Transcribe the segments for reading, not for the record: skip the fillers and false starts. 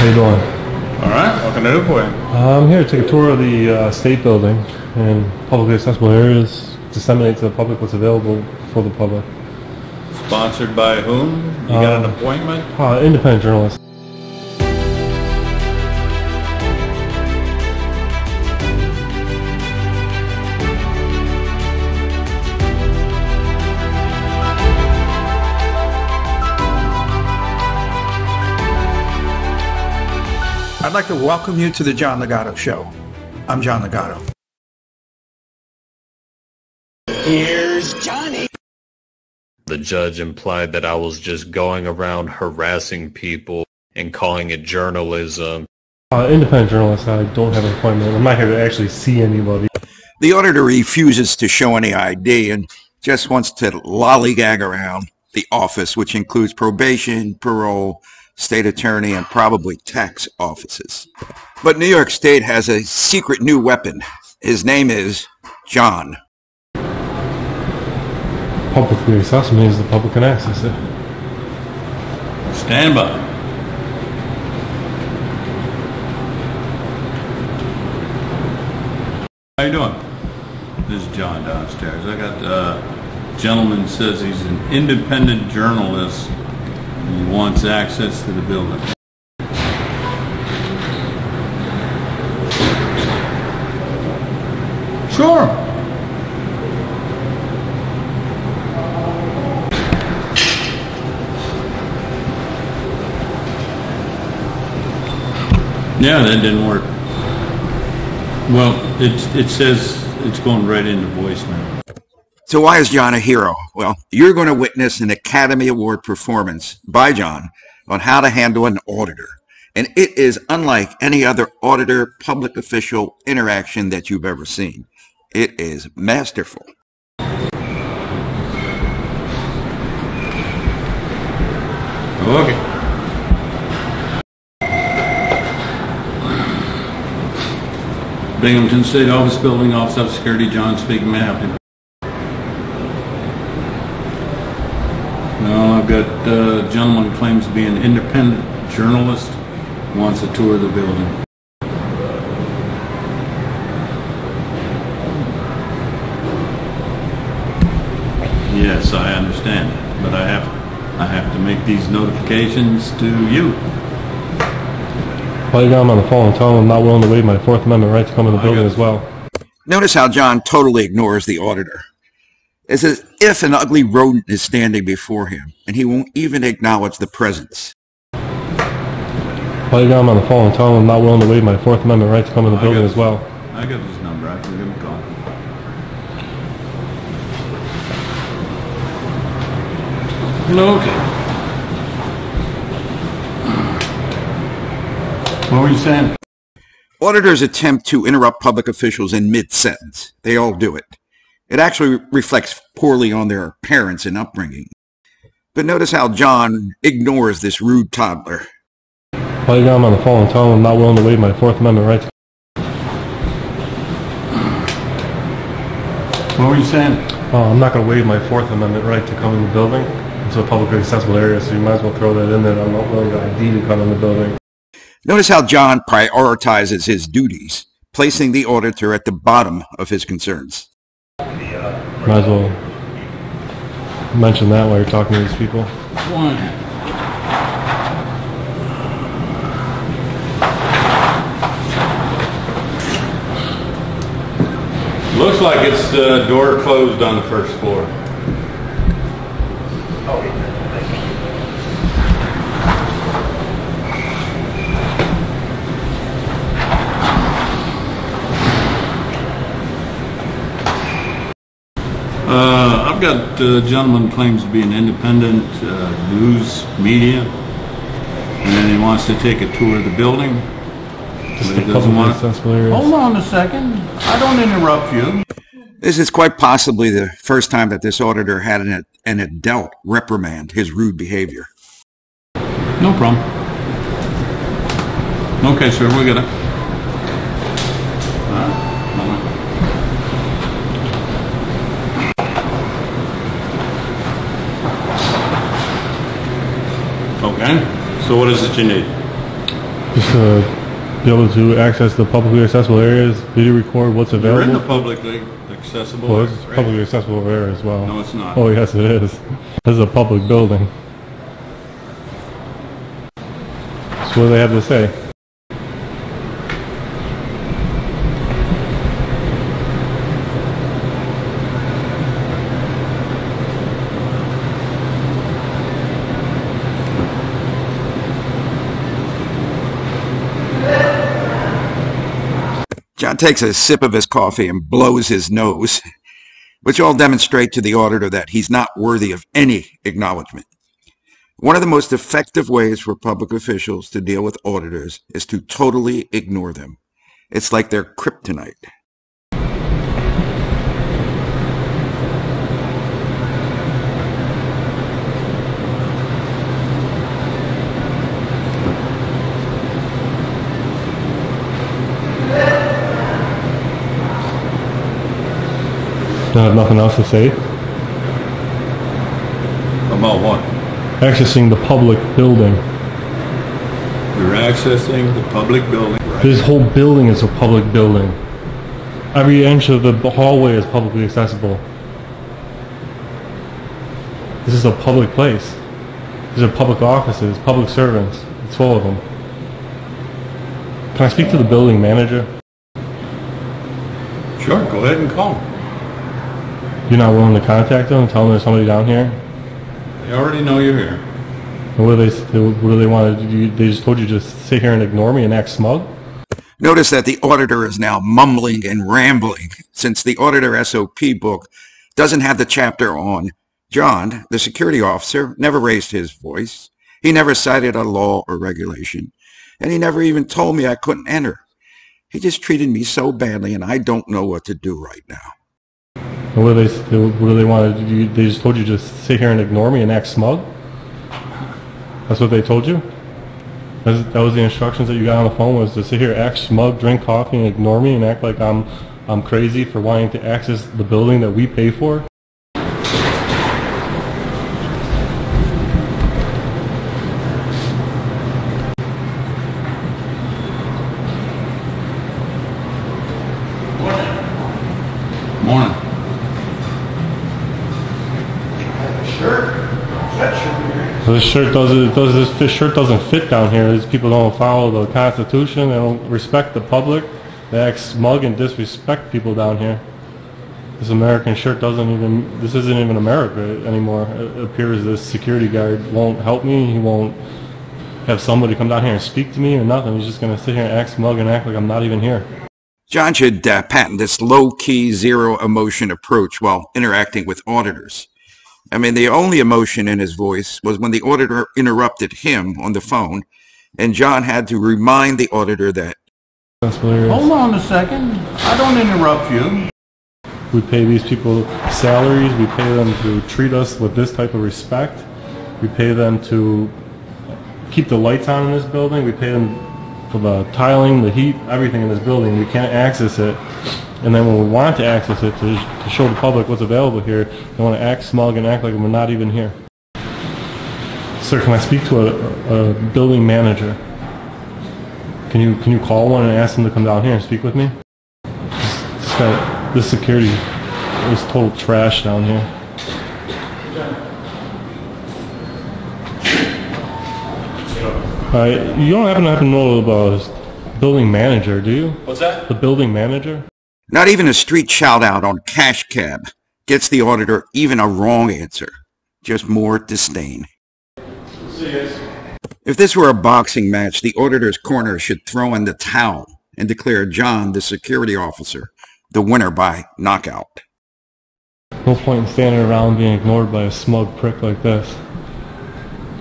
How you doing? All right, what can I do for you? I'm here to take a tour of the state building and publicly accessible areas, disseminate to the public what's available for the public. Sponsored by whom? You got an appointment? Independent journalist. I'd like to welcome you to the John Ligato Show. I'm John Ligato. Here's Johnny. The judge implied that I was just going around harassing people and calling it journalism. Independent journalist. I don't have an appointment. I'm not here to actually see anybody. The auditor refuses to show any ID and just wants to lollygag around the office, which includes probation, parole, state attorney, and probably tax offices. But New York State has a secret new weapon. His name is John. Publicly accessible means the public can access it. Stand by. How you doing? This is John downstairs. I got a gentleman says he's an independent journalist. He wants access to the building. Sure. Yeah, that didn't work. Well, it says it's going right into voicemail. So why is John a hero? Well, you're going to witness an Academy Award performance by John on how to handle an auditor. And it is unlike any other auditor public official interaction that you've ever seen. It is masterful. Okay. Binghamton State Office Building, Office of Security, John speaking. May I help you? No, I've got a gentleman who claims to be an independent journalist, wants a tour of the building. Yes, I understand, but I have to make these notifications to you. Well, you got him on the phone and tell him I'm not willing to waive my Fourth Amendment right to come in the building as well. Notice how John totally ignores the auditor. It's as if an ugly rodent is standing before him, and he won't even acknowledge the presence. Well, you got him on the phone and tell him I'm not willing to waive my Fourth Amendment right to come in the building as well. I got his number. I can give him a call. Okay. What were you saying? Auditors attempt to interrupt public officials in mid-sentence. They all do it. It actually reflects poorly on their parents and upbringing. But notice how John ignores this rude toddler. Well, you got him on the phone and tell him I'm not willing to waive my Fourth Amendment right to... What were you saying? I'm not going to waive my Fourth Amendment right to come in the building. It's a publicly accessible area, so you might as well throw that in there. I'm not willing to ID to come in the building. Notice how John prioritizes his duties, placing the auditor at the bottom of his concerns. Might as well mention that while you're talking to these people. Looks like it's door closed on the first floor. I've got a gentleman who claims to be an independent news media, and he wants to take a tour of the building. But he doesn't want to. Hold on a second. I don't interrupt you. This is quite possibly the first time that this auditor had an adult reprimand his rude behavior. No problem. Okay, sir, we got it. Okay, so what is it you need? Just be able to access the publicly accessible areas, video record what's available. You're in the publicly accessible Well, area. it's publicly accessible area as well. No, it's not. Oh, yes, it is. This is a public building. So what do they have to say? John takes a sip of his coffee and blows his nose, which all demonstrate to the auditor that he's not worthy of any acknowledgement. One of the most effective ways for public officials to deal with auditors is to totally ignore them. It's like their kryptonite. I have nothing else to say. About what? Accessing the public building. You're accessing the public building. Right. This whole building is a public building. Every inch of the hallway is publicly accessible. This is a public place. These are public offices, public servants. It's full of them. Can I speak to the building manager? Sure, go ahead and call them. You're not willing to contact them and tell them there's somebody down here? They already know you're here. And what do they want to do? They just told you to just sit here and ignore me and act smug? Notice that the auditor is now mumbling and rambling, since the auditor SOP book doesn't have the chapter on John, the security officer, never raised his voice. He never cited a law or regulation. And he never even told me I couldn't enter. He just treated me so badly, and I don't know what to do right now. And what do they want to do? They just told you to just sit here and ignore me and act smug? That's what they told you? That was the instructions that you got on the phone, was to sit here, act smug, drink coffee, and ignore me and act like I'm crazy for wanting to access the building that we pay for? Morning. This shirt doesn't fit down here. These people don't follow the Constitution. They don't respect the public. They act smug and disrespect people down here. This American shirt this isn't even America anymore. It appears this security guard won't help me. He won't have somebody come down here and speak to me or nothing. He's just going to sit here and act smug and act like I'm not even here. John should patent this low-key, zero-emotion approach while interacting with auditors. I mean, the only emotion in his voice was when the auditor interrupted him on the phone, and John had to remind the auditor that, That's hilarious. Hold on a second. I don't interrupt you. We pay these people salaries. We pay them to treat us with this type of respect. We pay them to keep the lights on in this building. We pay them for the tiling, the heat, everything in this building. We can't access it. And then when we want to access it to show the public what's available here, they want to act smug and act like we're not even here. Sir, can I speak to a building manager? Can you call one and ask them to come down here and speak with me? This security is total trash down here. You don't happen to know about a building manager, do you? What's that? The building manager? not even a street shout-out on cash cab gets the auditor even a wrong answer, just more disdain. If this were a boxing match, the auditor's corner should throw in the towel and declare John, the security officer, the winner by knockout. No point in standing around being ignored by a smug prick like this,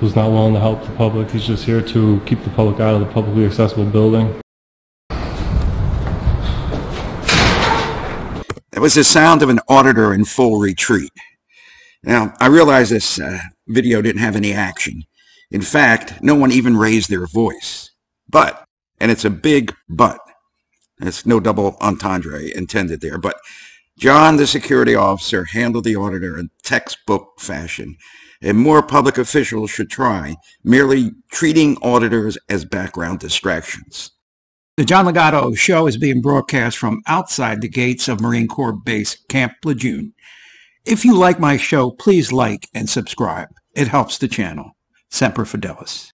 who's not willing to help the public. He's just here to keep the public out of the publicly accessible building. That was the sound of an auditor in full retreat. Now, I realize this video didn't have any action. In fact, no one even raised their voice. But, and it's a big but, there's no double entendre intended there, but John, the security officer, handled the auditor in textbook fashion. and more public officials should try, merely treating auditors as background distractions. The John Ligato Show is being broadcast from outside the gates of Marine Corps Base Camp Lejeune. If you like my show, please like and subscribe. It helps the channel. Semper Fidelis.